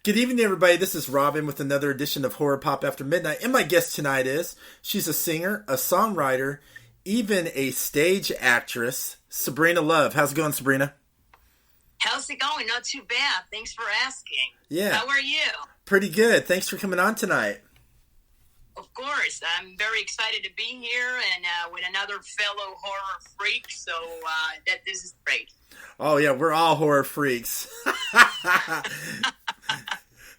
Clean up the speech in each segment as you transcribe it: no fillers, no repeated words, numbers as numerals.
Good evening, everybody. This is Robin with another edition of Horror Pop After Midnight. And my guest tonight she's a singer, a songwriter, even a stage actress, Sabrina Love. How's it going, Sabrina? How's it going? Not too bad. Thanks for asking. Yeah. How are you? Pretty good. Thanks for coming on tonight. Of course. I'm very excited to be here and with another fellow horror freak, so that this is great. Oh, yeah. We're all horror freaks.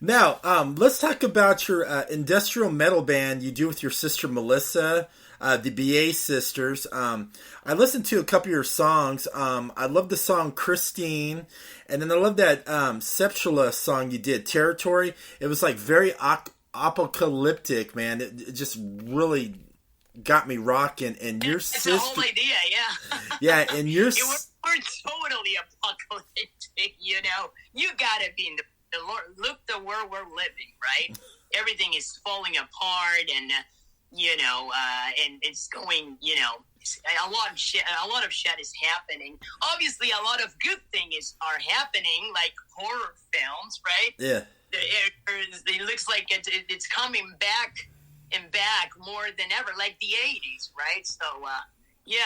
Now, let's talk about your industrial metal band you do with your sister Melissa, the BA Sisters. I listened to a couple of your songs. I love the song Christine, and then I love that Septula song you did, Territory. It was like very apocalyptic, man. It just really got me rocking. And your sister, the whole idea, yeah. Yeah, and your we're totally apocalyptic, you know. You gotta be in the look the world we're living, right? Everything is falling apart, and and it's going, a lot of shit is happening. Obviously, a lot of good things are happening, like horror films, right? Yeah. It looks like it's coming back and back more than ever, like the 80s, right? So, yeah.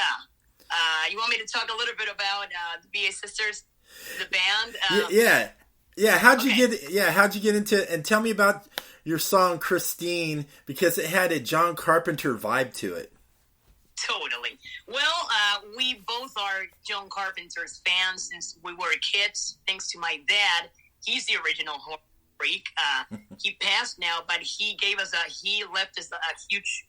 You want me to talk a little bit about the BA Sisters, the band? Yeah. How'd you get into it? And tell me about your song Christine, because it had a John Carpenter vibe to it. Totally. Well, we both are John Carpenter's fans since we were kids, thanks to my dad. He's the original horror freak. He passed now, but he left us a huge,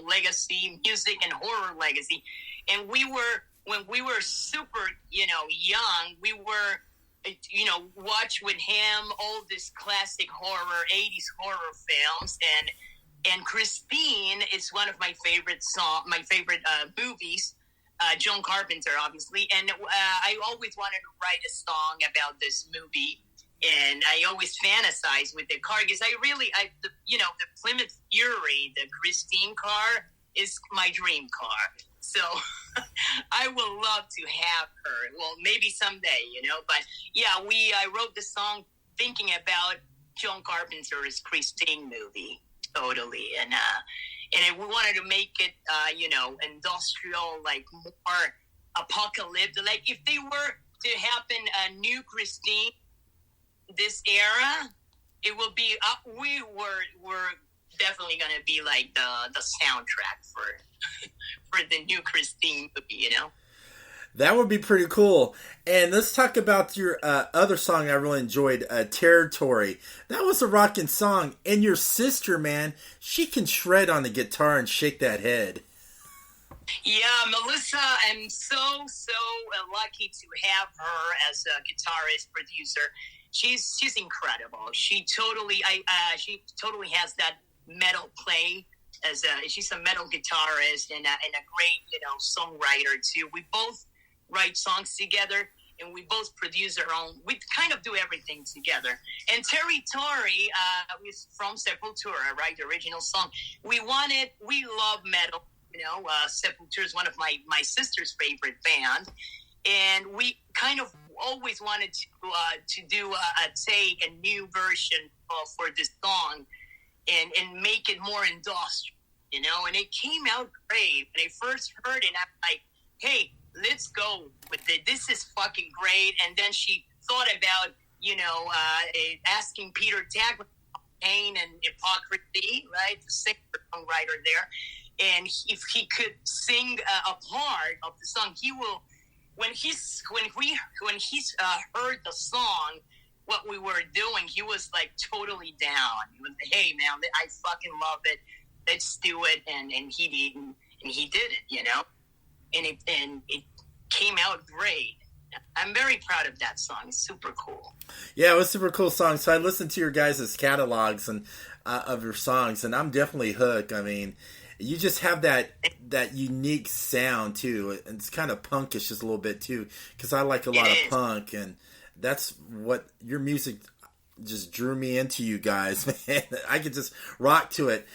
legacy, music and horror legacy. And when we were super, young, we were, watch with him all this classic horror, 80s horror films, and Christine is one of my favorite movies, John Carpenter, obviously, and I always wanted to write a song about this movie, and I always fantasize with the car, because the Plymouth Fury, the Christine car, is my dream car. So I would love to have her. Well, maybe someday, But yeah, I wrote the song thinking about John Carpenter's Christine movie, totally. And we wanted to make it, industrial, like more apocalyptic. Like if they were to happen a new Christine this era, it will be. We're definitely going to be like the soundtrack for the new Christine movie, That would be pretty cool. And let's talk about your other song I really enjoyed, Territory. That was a rocking song. And your sister, man, she can shred on the guitar and shake that head. Yeah, Melissa, I'm so lucky to have her as a guitarist, producer. She's incredible. She totally has that metal play. She's a metal guitarist and a great, songwriter too. We both write songs together, and we both produce our own. We kind of do everything together. And Territory is from Sepultura, right? The original song. We love metal. Sepultura is one of my sister's favorite band, and we kind of always wanted to do a new version for this song. And make it more industrial, and it came out great. When I first heard it, I'm like, hey, let's go with it. This is fucking great. And then she thought about, asking Peter Tag, Pain and Hypocrisy, right? The singer-songwriter there. And if he could sing a part of the song, he will, when he's heard the song, what we were doing, he was like totally down. He was, hey man, I fucking love it. Let's do it. And he did it, and it came out great. I'm very proud of that song. It's super cool. Yeah, it was a super cool song. So I listened to your guys' catalogs and of your songs, and I'm definitely hooked. I mean, you just have that unique sound too. It's kind of punkish just a little bit too, because I like a lot of punk, and that's what your music just drew me into you guys, man. I could just rock to it.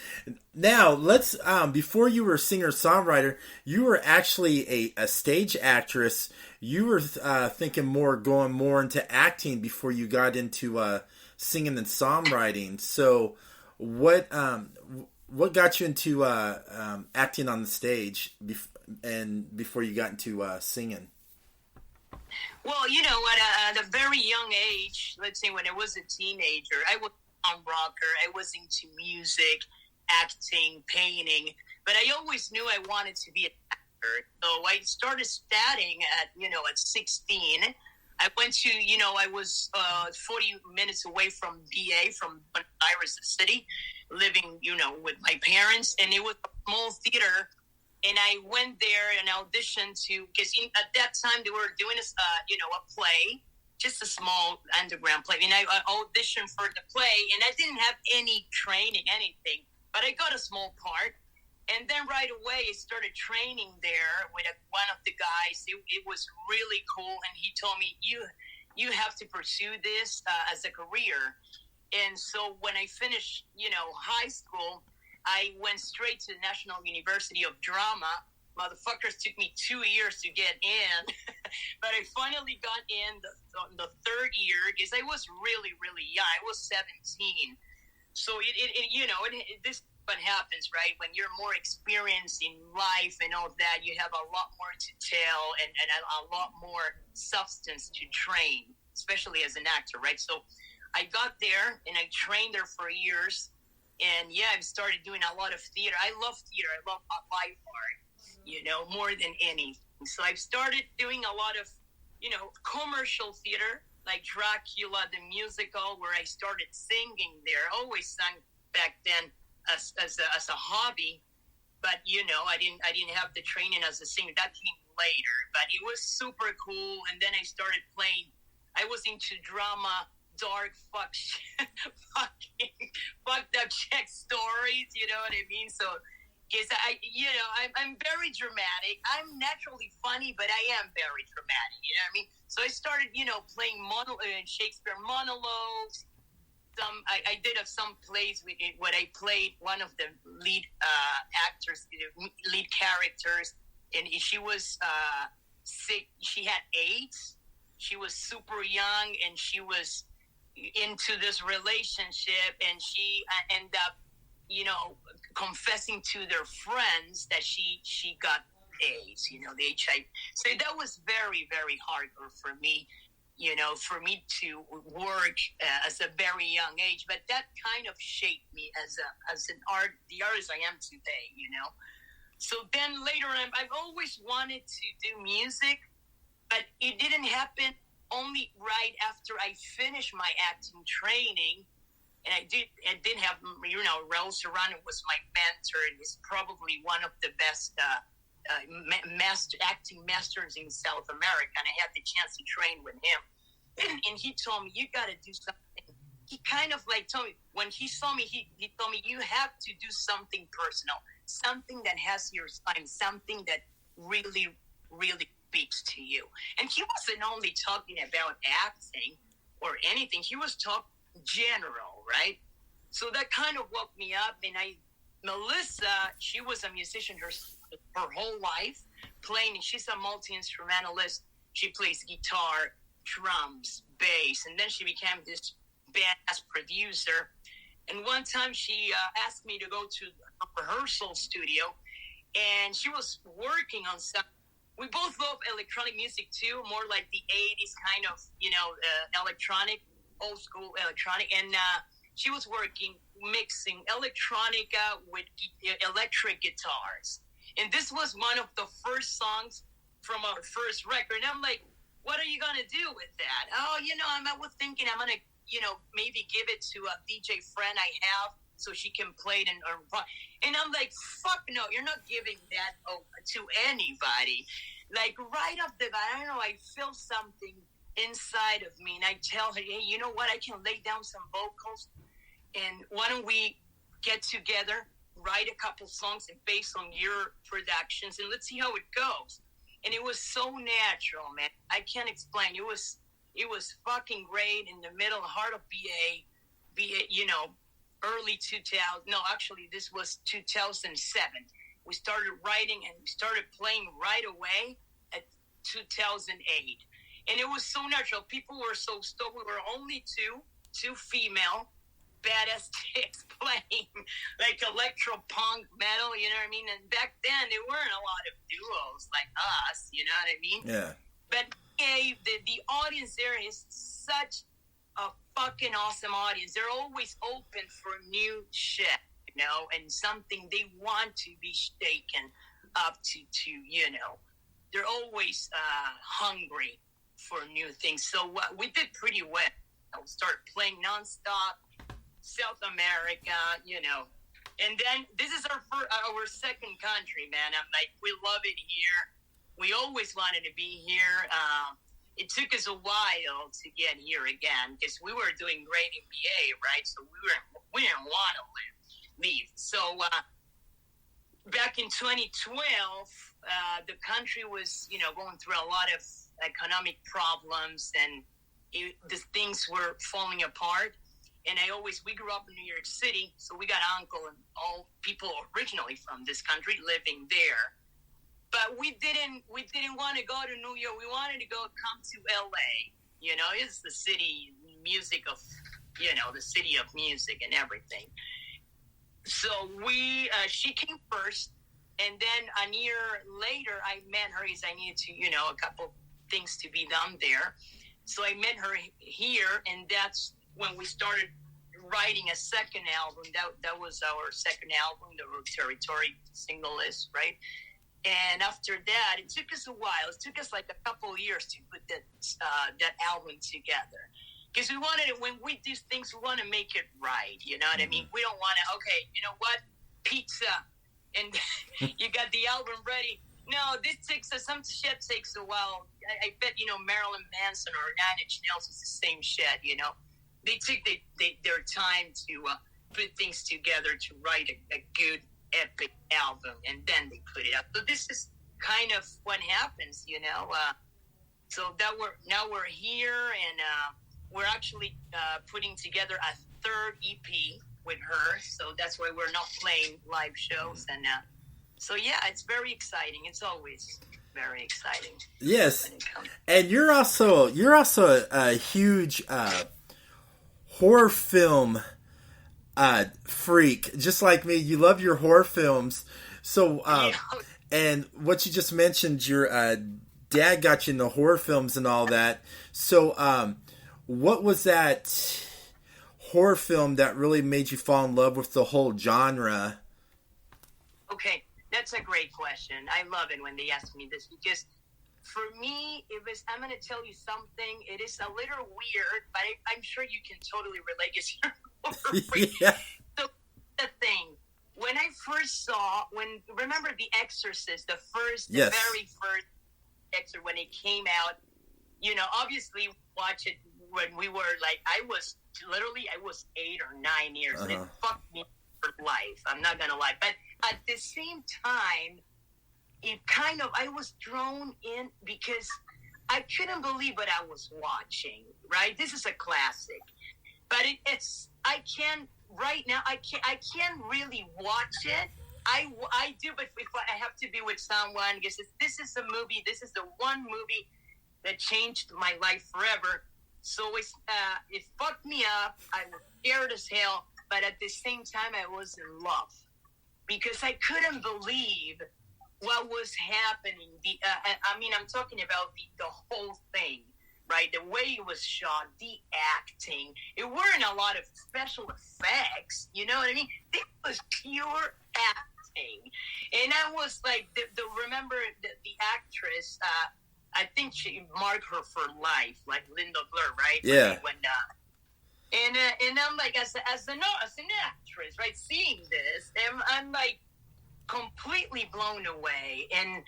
Now, let's before you were a singer-songwriter, you were actually a stage actress. You were thinking more going more into acting before you got into singing and songwriting. So what got you into acting on the stage and before you got into singing? Well, at a very young age, let's say when I was a teenager, I was a rocker. I was into music, acting, painting, but I always knew I wanted to be an actor. So I started studying at 16. I went to, I was 40 minutes away from BA, from Buenos Aires city, living, with my parents, and it was a small theater. And I went there and auditioned because at that time they were doing a play, just a small underground play. And I auditioned for the play, and I didn't have any training, anything, but I got a small part. And then right away I started training there with one of the guys. It was really cool, and he told me, you have to pursue this as a career. And so when I finished, high school, I went straight to the National University of Drama. Motherfuckers took me 2 years to get in, but I finally got in the third year because I was really, really young. I was 17. So this is what happens, right? When you're more experienced in life and all that, you have a lot more to tell and a lot more substance to train, especially as an actor, right? So I got there and I trained there for years. And yeah, I started doing a lot of theater. I love theater. I love live art, more than anything. So I've started doing a lot of, commercial theater, like Dracula, the musical, where I started singing there. I always sang back then as a hobby, but I didn't have the training as a singer. That came later, but it was super cool. And then I started playing. I was into drama. Dark fucking fucked up Czech stories, you know what I mean? So, because I'm very dramatic. I'm naturally funny, but I am very dramatic, you know what I mean? So I started, playing Shakespeare monologues. I did some plays where I played one of the lead actors, lead characters, and she was sick. She had AIDS. She was super young, and she was into this relationship, and she ended up confessing to their friends that she got AIDS, the HIV. So that was very, very hard for me, for me to work as a very young age. But that kind of shaped me as the artist I am today, So then later on, I've always wanted to do music, but it didn't happen only right after I finished my acting training. And I did have, Raul Serrano was my mentor, and he's probably one of the best acting masters in South America. And I had the chance to train with him. And he told me, you got to do something. He kind of told me, when he saw me, he told me, you have to do something personal, something that has your time, something that really, really speaks to you. And he wasn't only talking about acting or anything. He was talking general, right? So that kind of woke me up. And Melissa, she was a musician her whole life, playing. She's a multi-instrumentalist. She plays guitar, drums, bass, and then she became this badass producer. And one time she asked me to go to a rehearsal studio, and she was working on something. We both love electronic music too, more like the 80s kind of, electronic, old school electronic. And she was mixing electronica with electric guitars. And this was one of the first songs from our first record. And I'm like, what are you going to do with that? Oh, I was thinking I'm going to, maybe give it to a DJ friend I have so she can play it. And I'm like, fuck no, you're not giving that to anybody. Like right off the bat, I don't know, I feel something inside of me. And I tell her, hey, you know what? I can lay down some vocals. And why don't we get together, write a couple songs based on your productions, and let's see how it goes. And it was so natural, man. I can't explain. It It was fucking great in the middle, heart of BA, you know, early 2000. No, actually, this was 2007. We started writing and we started playing right away at 2008. And it was so natural. People were so stoked. We were only two female badass chicks playing like electro punk metal, you know what I mean? And back then, there weren't a lot of duos like us, you know what I mean? Yeah. But the audience there is such a fucking awesome audience. They're always open for new shit, you know, and something they want to be shaken up to you know. They're always hungry for new things. So we did pretty well. We started playing nonstop, South America, you know. And then this is our second country, man. I'm like, we love it here. We always wanted to be here. It took us a while to get here again because we were doing great in BA, right? So we didn't want to leave. So back in 2012, the country was, you know, going through a lot of economic problems, and the things were falling apart. And we grew up in New York City, so we got uncle and all people originally from this country living there. But we didn't want to go to New York. We wanted to come to LA. You know, it's the city music of, you know, the city of music and everything. So she came first, and then a year later, I met her because I needed to, you know, a couple things to be done there. So I met her here, and that's when we started writing a second album. That was our second album, the Road Territory single list, right? And after that, it took us a while. It took us like a couple of years to put that album together. Because we wanted it, when we do things, we want to make it right. You know what I mean? We don't want to, okay, you know what? Pizza. And you got the album ready. No, some shit takes a while. I bet, you know, Marilyn Manson or Nine Inch Nails is the same shit, you know? They took their time to put things together to write a good, epic album, and then they put it up. So this is kind of what happens, you know? So now we're here, and we're actually putting together a third EP with her. So that's why we're not playing live shows. And so, yeah, it's very exciting. It's always very exciting. Yes. And you're also a huge horror film freak, just like me. You love your horror films. So, and what you just mentioned, your dad got you into horror films and all that. So, what was that horror film that really made you fall in love with the whole genre? Okay, that's a great question. I love it when they ask me this, because for me, I'm going to tell you something. It is a little weird, but I'm sure you can totally relate, because you're a horror freak. Yeah. So the thing, when I first saw, remember The Exorcist, the very first Exorcist, when it came out, you know, obviously watch it when we were like, I was 8 or 9 years, and it fucked me for life. I'm not going to lie. But at the same time, I was drawn in because I couldn't believe what I was watching, right? This is a classic. But I can't really watch it. I do, but if I have to be with someone, because this is the one movie that changed my life forever. So it fucked me up. I was scared as hell, but at the same time, I was in love because I couldn't believe what was happening. I'm talking about the whole thing, right? The way it was shot, the acting. It weren't a lot of special effects, you know what I mean? It was pure acting. And I was like, remember the actress, I think she marked her for life, like Linda Blair, right? Yeah. And I'm like, as an actress, right, seeing this, I'm like completely blown away. And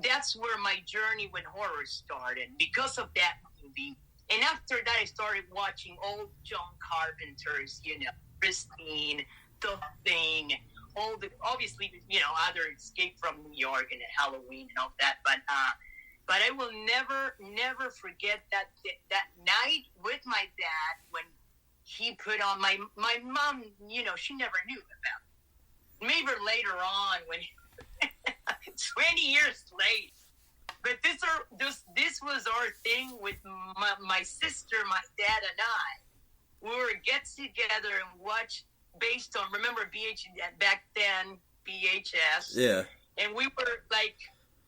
that's where my journey with horror started, because of that movie. And after that, I started watching old John Carpenter's, you know, Christine, The Thing, obviously, you know, other Escape from New York and Halloween and all that. But But I will never forget that night with my dad when he put on my mom. You know, she never knew about it. Maybe later on when 20 years late. But this was our thing with my sister, my dad, and I. We would get together and watch based on, remember back then, VHS. Yeah. And we were like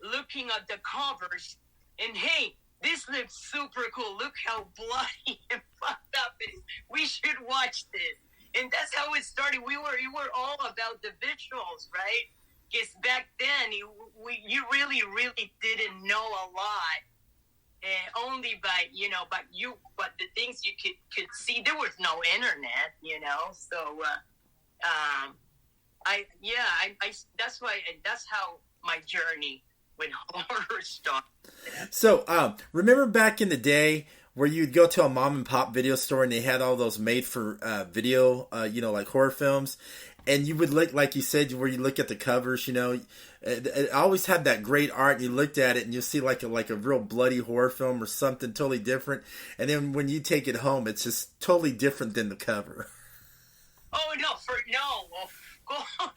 looking at the covers and, hey, this looks super cool. Look how bloody and fucked up it is. We should watch this. And that's how it started. We were all about the visuals, right? Because back then, you really, really didn't know a lot. Only by, but the things you could see, there was no internet, So, that's how my journey with horror started. So, remember back in the day where you'd go to a mom and pop video store and they had all those made for video, like horror films, and you would look, like you said, where you look at the covers, it always had that great art, and you looked at it and you see like a real bloody horror film or something totally different, and then when you take it home, it's just totally different than the cover. Oh no,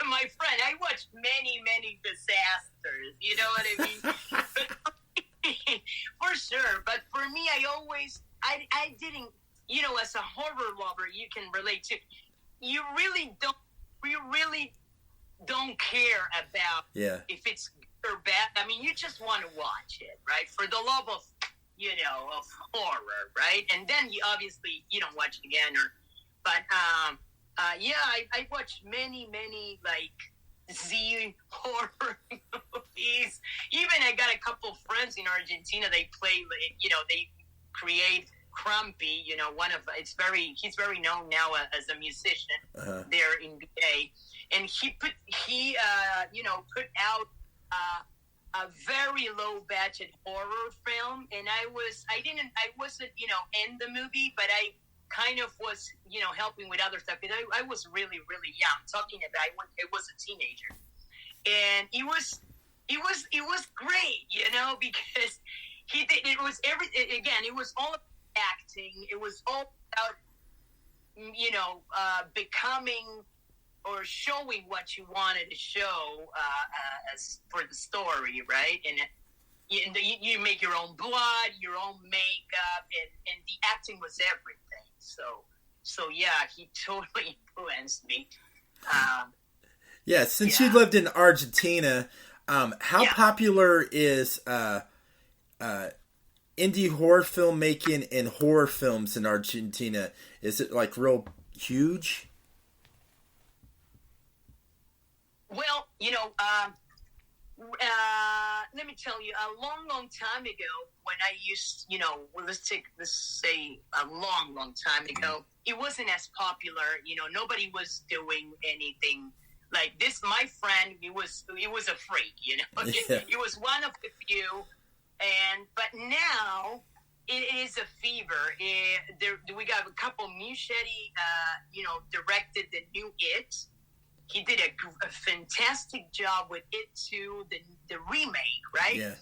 my friend, I watched many disasters. You know what I mean? But, for sure. But for me, I didn't. As a horror lover, you can relate to. You really don't care about if it's good or bad. I mean, you just want to watch it, right? For the love of of horror, right? And then you obviously you don't watch it again, I watched many like Z horror movies. Even I got a couple friends in Argentina. They play, they create Crumpy. He's very known now as a musician there in BA, and he put out a very low budget horror film, and I wasn't in the movie, but I kind of was, helping with other stuff. Because I was really, really young. Talking about, I was a teenager, and it was great, because he did. It was again. It was all about acting. It was all about, becoming or showing what you wanted to show as for the story, right? And you make your own blood, your own makeup, and the acting was everything. So yeah, he totally influenced me. Since you lived in Argentina, how popular is indie horror filmmaking and horror films in Argentina? Is it like real huge? Well, let me tell you, a long time ago, when I used, let's say a long time ago, it wasn't as popular. Nobody was doing anything like this. My friend, he was a freak. He was one of the few, but now it is a fever. We got a couple. Muschietti, directed the new It. He did a fantastic job with It 2, the remake, right? Yeah.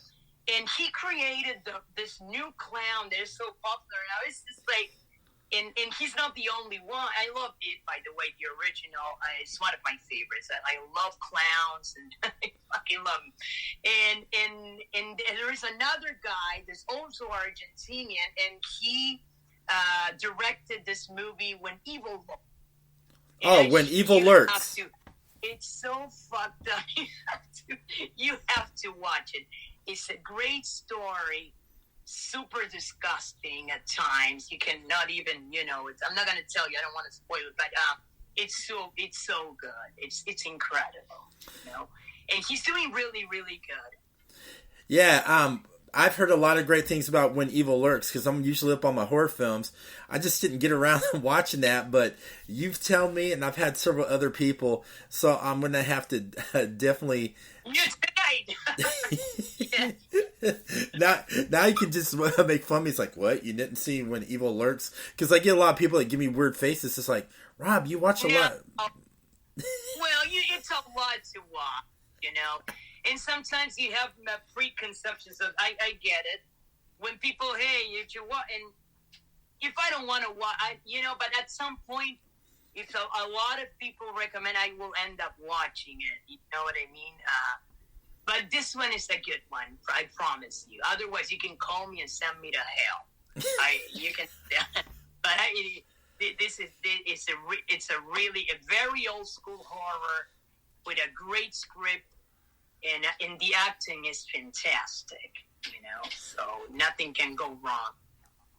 And he created this new clown that is so popular now. It's just like, and he's not the only one. I love It, by the way, the original. It's one of my favorites. I love clowns, and I fucking love him. And there is another guy that's also Argentinian, and he directed this movie, When Evil Lurks. When Evil Lurks. It's so fucked up. You have to watch it. It's a great story. Super disgusting at times. You cannot even, I'm not going to tell you. I don't want to spoil it, but it's so good. It's incredible. And he's doing really, really good. Yeah. I've heard a lot of great things about When Evil Lurks because I'm usually up on my horror films. I just didn't get around to watching that, but you've told me, and I've had several other people, so I'm going to have to definitely... Yeah. Now you can just make fun of me. It's like, what? You didn't see When Evil Lurks? Because I get a lot of people that give me weird faces. It's like, Rob, you watch a lot. Well, it's a lot to watch, And sometimes you have preconceptions of, I get it. When people, hey, if you want, and if I don't want to watch, but at some point, if a lot of people recommend, I will end up watching it. You know what I mean? But this one is a good one. I promise you. Otherwise, you can call me and send me to hell. You can, but it's a really very old school horror with a great script, and the acting is fantastic. So nothing can go wrong.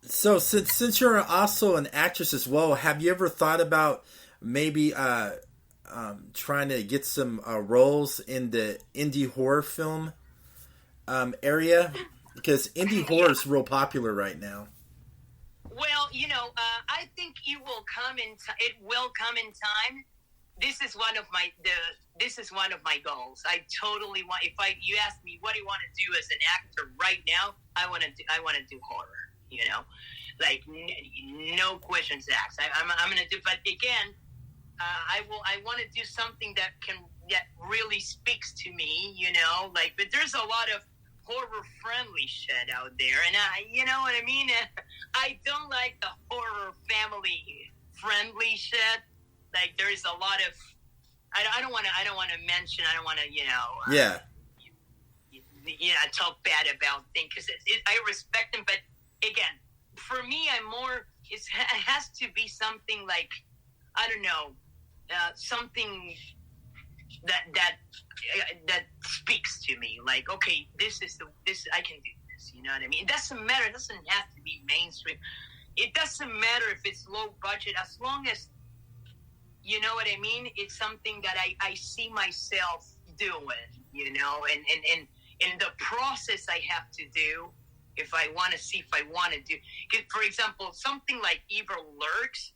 So since you're also an actress as well, have you ever thought about maybe trying to get some roles in the indie horror film area? Because indie horror is real popular right now. Well, I think it will come in. It will come in time. This is one of my goals. I totally want. You ask me what do you want to do as an actor right now, I want to do horror. Like no questions asked. I'm going to do. But again, I want to do something that really speaks to me. But there's a lot of horror friendly shit out there, and you know what I mean. I don't like the horror family friendly shit. Like there's a lot of I don't want to mention. I don't want to talk bad about things because I respect them, but again, for me, I'm more. It has to be something like I don't know, something that speaks to me. Like okay, this I can do this. You know what I mean? It doesn't matter. It doesn't have to be mainstream. It doesn't matter if it's low budget as long as. You know what I mean? It's something that I see myself doing, and in the process I have to do if I want to see if I want to do. For example, something like Evil Lurks,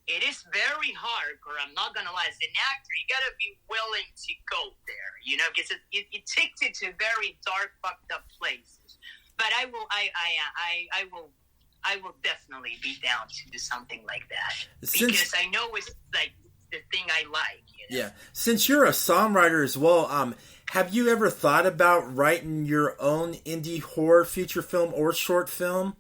it is very hard, or I'm not going to lie, as an actor, you got to be willing to go there, because it takes you to very dark, fucked up places. But I will definitely be down to do something like that because I know it's like the thing I like. Yeah. Since you're a songwriter as well, have you ever thought about writing your own indie horror feature film or short film?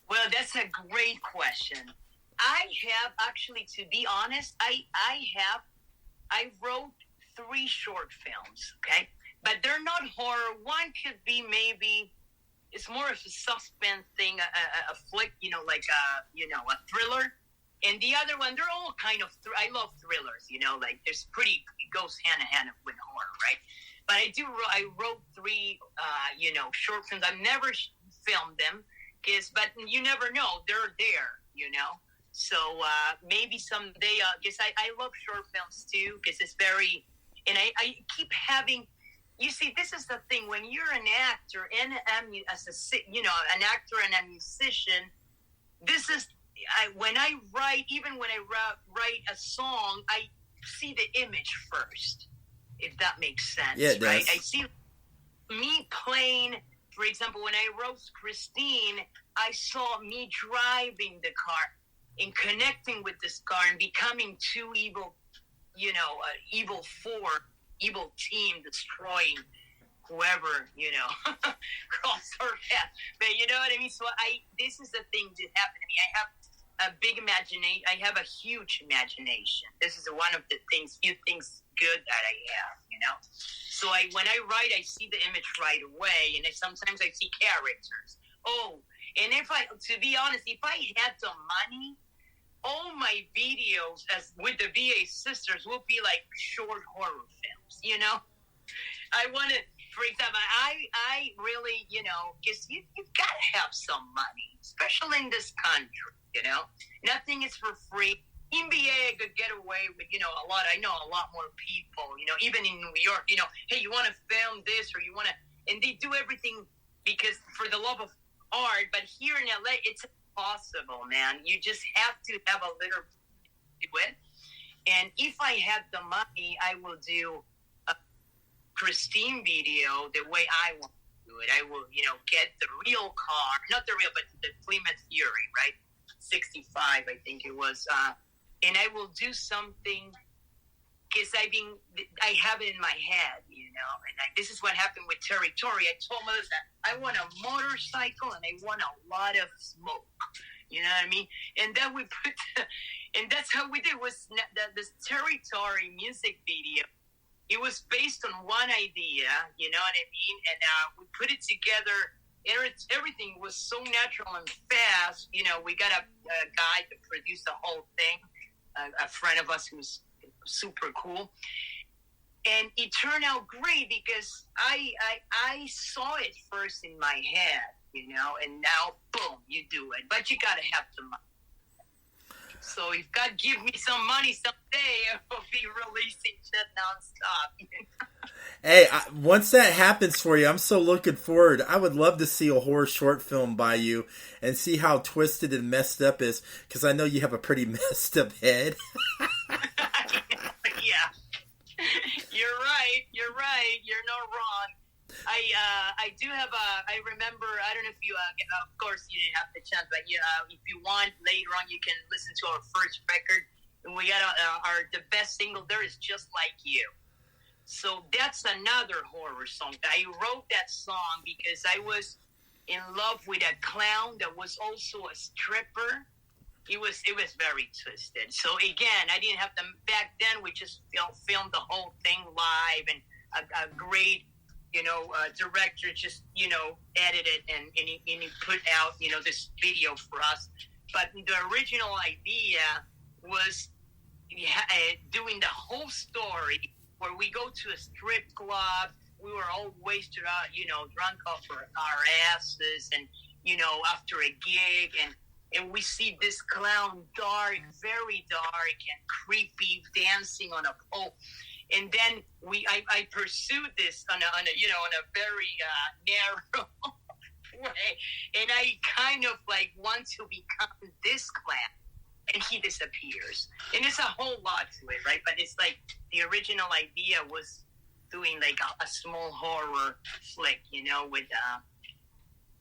Well, that's a great question. I have actually, to be honest, I wrote 3 short films. Okay, but they're not horror. One could be maybe. It's more of a suspense thing, a flick, like a thriller. And the other one, they're all kind of. I love thrillers, like there's it goes hand in hand with horror, right? But I wrote 3, short films. I've never filmed them, but you never know. They're there, So maybe someday, because I love short films too, because it's very, and I keep having. You see, this is the thing. When you're an actor and an actor and a musician, this is when I write. Even when I write a song, I see the image first. If that makes sense, yeah, right? I see me playing. For example, when I wrote Christine, I saw me driving the car and connecting with this car and becoming 2 evil, evil 4. Evil team destroying whoever, cross our path. But you know what I mean? So this is the thing that happened to me. I have a big imagination. I have a huge imagination. This is one of the few things good that I have, So when I write, I see the image right away. And sometimes I see characters. Oh, and to be honest, if I had the money, all my videos with the VA sisters will be like short horror films, I want to, for example, I really, because you've got to have some money, especially in this country, Nothing is for free. NBA could get away with, a lot. I know a lot more people, even in New York, hey, you want to film this or you want to, and they do everything because for the love of art, but here in LA, it's impossible, man. You just have to have a little to it. And if I had the money, I will do a Christine video the way I want to do it. I will, get the real car, not the real, but the Plymouth Fury, right? 65, I think it was. And I will do something because I have it in my head, and this is what happened with territory. I told Melissa, I want a motorcycle and I want a lot of smoke. You know what I mean? And then and that's how we did. Was this territory music video? It was based on one idea, you know what I mean? And we put it together. Everything was so natural and fast. We got a guy to produce the whole thing, a friend of us who's super cool. And it turned out great because I saw it first in my head, and now, boom, you do it. But you got to have the money. So if God give me some money someday, I'll be releasing shit nonstop. Hey, once that happens for you, I'm so looking forward. I would love to see a horror short film by you and see how twisted and messed up is, because I know you have a pretty messed up head. Yeah. You're right. You're not wrong. I do have I remember, I don't know if you, of course you didn't have the chance, but if you want, later on you can listen to our first record. And we got the best single there is Just Like You. So that's another horror song. I wrote that song because I was in love with a clown that was also a stripper. It was very twisted. So again, I didn't have them back then. We just filmed the whole thing live, and a great, director just, edited and he put out, this video for us. But the original idea was doing the whole story where we go to a strip club. We were all wasted out, drunk off our asses, and, after a gig, and we see this clown, very dark and creepy, dancing on a pole. And then I pursued this on a very narrow way, and I kind of want to become this clown, and he disappears, and it's a whole lot to it, right? But it's like the original idea was doing like a small horror flick, with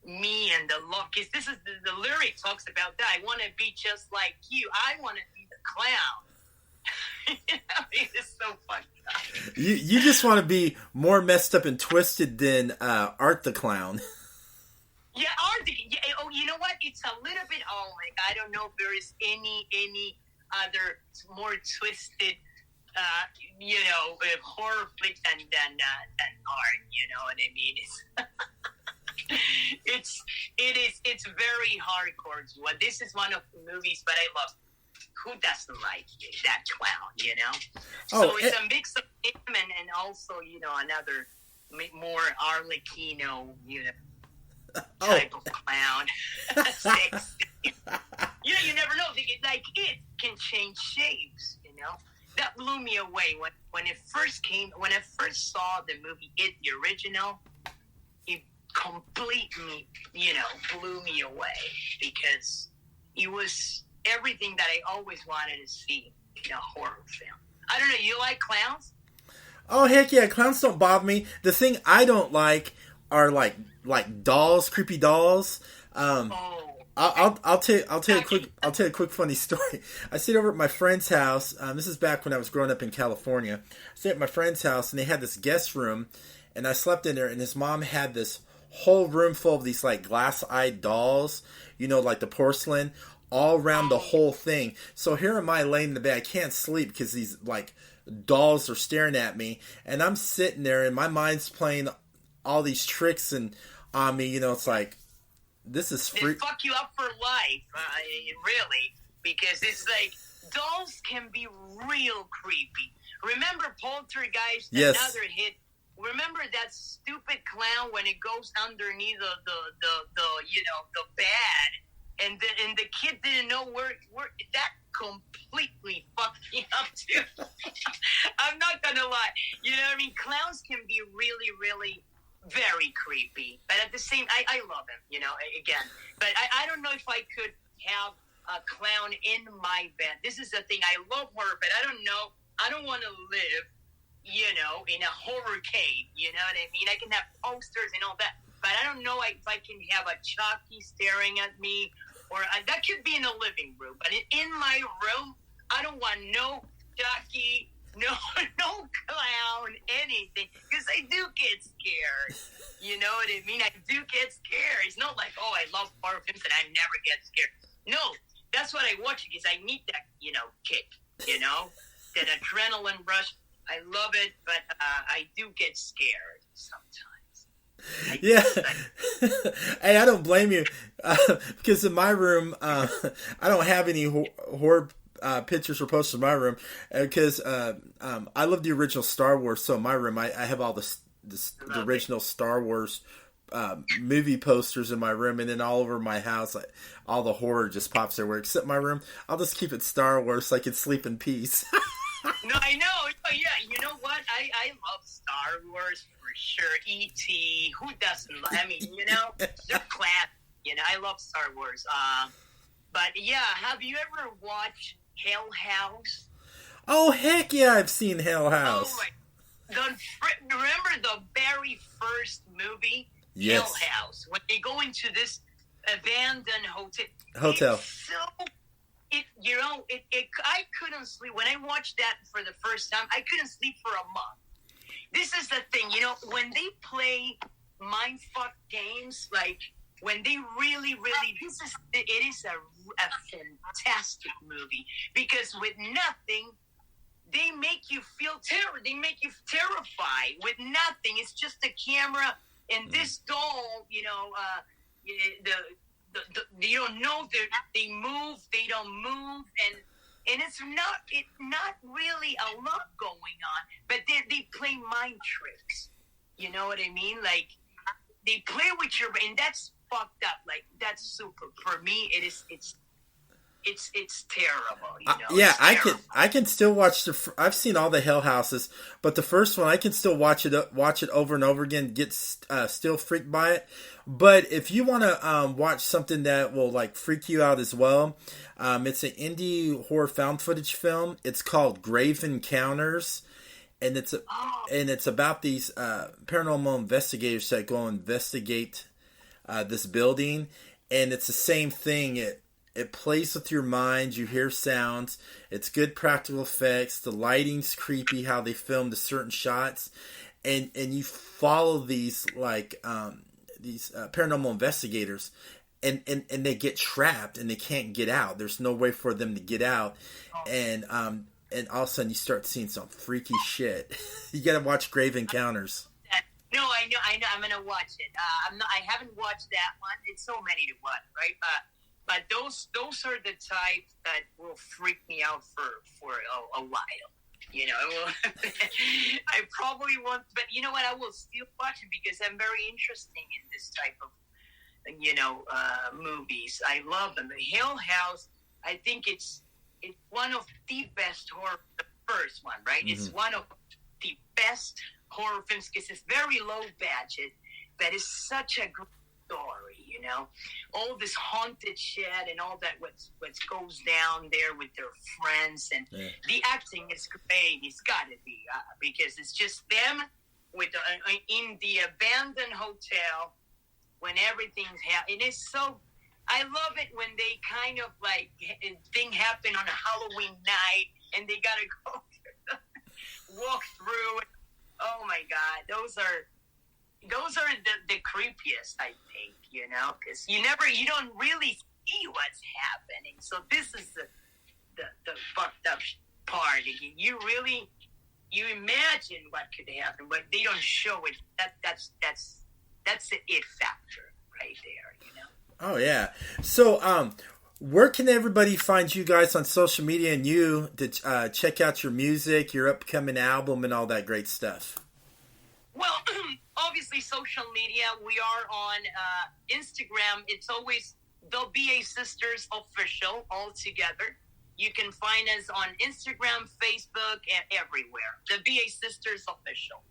me and the look. Cause this is the lyric talks about that. I want to be just like you. I want to be the clown. It's so fucked up. You just want to be more messed up and twisted than Art the Clown. Yeah, Art the. Yeah, oh, you know what? It's a little bit all like, I don't know if there is any other more twisted, horror flick than Art. You know what I mean? It's very hardcore. Well, this is one of the movies, but I love. Who doesn't like that clown, So it's a mix of him and also, another more Arlecchino, type of clown. Sexy. You never know. Like, it can change shapes, That blew me away when it first came. When I first saw the movie, the original, it completely, blew me away because it was everything that I always wanted to see in a horror film. I don't know, you like clowns? Oh, heck yeah, clowns don't bother me. The thing I don't like are like dolls, creepy dolls. I'll tell you a quick funny story. I stayed over at my friend's house. This is back when I was growing up in California. I stayed at my friend's house, and they had this guest room, and I slept in there, and his mom had this whole room full of these like glass-eyed dolls, like the porcelain, all around the whole thing. So here am I laying in the bed. I can't sleep because these like dolls are staring at me, and I'm sitting there, and my mind's playing all these tricks and on me. It's like, this is free. They fuck you up for life, really, because it's like dolls can be real creepy. Remember Poltergeist? Yes. Another hit. Remember that stupid clown when it goes underneath the bed. And the kid didn't know where that completely fucked me up too. I'm not gonna lie. You know what I mean? Clowns can be really, really very creepy. But at the same, I love him, again. But I don't know if I could have a clown in my bed. This is the thing. I love horror, but I don't know. I don't want to live, in a horror cave. You know what I mean? I can have posters and all that. But I don't know if I can have a Chucky staring at me, or that could be in the living room. But in my room, I don't want no Chucky, No, no clown, anything. Because I do get scared. You know what I mean? I do get scared. It's not like, oh, I love horror films and I never get scared. No, that's what I watch because I need that, kick, that adrenaline rush. I love it, but I do get scared sometimes. Yeah. Hey, I don't blame you. Because in my room, I don't have any horror pictures or posters in my room because I love the original Star Wars. So in my room, I have all the original Star Wars movie posters in my room, and then all over my house, like all the horror just pops everywhere. Except my room, I'll just keep it Star Wars so I can sleep in peace. No, I know. Oh, yeah, you know what? I love Star Wars for sure. E.T. Who doesn't? I mean, they're class. I love Star Wars. But yeah, have you ever watched Hell House? Oh, heck yeah, I've seen Hell House. Remember the very first movie? Yes. Hell House. When they go into this abandoned hotel. I couldn't sleep. When I watched that for the first time, I couldn't sleep for a month. This is the thing, when they play mindfuck games, like when they really, it is a fantastic movie because with nothing, they make you feel terror. They make you terrified with nothing. It's just a camera and this doll, you don't know they move, they don't move, and it's not really a lot going on, but they play mind tricks. You know what I mean? Like they play with your brain. That's fucked up. Like that's super. For me, it's terrible. Yeah, terrible. I can still watch I've seen all the Hell Houses, but the first one I can still watch it over and over again. Get still freaked by it. But if you want to watch something that will like freak you out as well, it's an indie horror found footage film. It's called Grave Encounters, and it's about these paranormal investigators that go investigate this building, and it's the same thing. It plays with your mind. You hear sounds. It's good practical effects. The lighting's creepy. How they filmed the certain shots, and you follow these these paranormal investigators, and they get trapped and they can't get out. There's no way for them to get out, and all of a sudden you start seeing some freaky shit. You got to watch Grave Encounters. No, I know. I'm gonna watch it. I haven't watched that one. It's so many to watch, right? But those are the types that will freak me out for a while. I probably won't, but you know what? I will still watch it because I'm very interested in this type of, movies. I love them. The Hill House, I think it's one of the best horror. The first one, right? Mm-hmm. It's one of the best horror films because it's very low budget, but it's such a good story. All this haunted shit and all that what goes down there with their friends, and the acting is great. It's got to be because it's just them with in the abandoned hotel when everything's happening. It's so. I love it when they kind of like thing happen on a Halloween night and they gotta go walk through. Oh my God, those are the creepiest, I think, because you don't really see what's happening. So this is the fucked up part. You imagine what could happen, but they don't show it. That's the it factor right there, Oh yeah. So where can everybody find you guys on social media and you to check out your music, your upcoming album, and all that great stuff? Well, obviously, social media. We are on Instagram. It's always the BA Sisters Official all together. You can find us on Instagram, Facebook, and everywhere. The BA Sisters Official.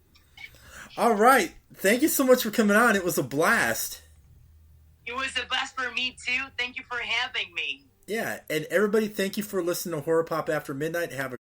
All right. Thank you so much for coming on. It was a blast. It was a blast for me, too. Thank you for having me. Yeah, and everybody, thank you for listening to Horror Pop After Midnight. Have a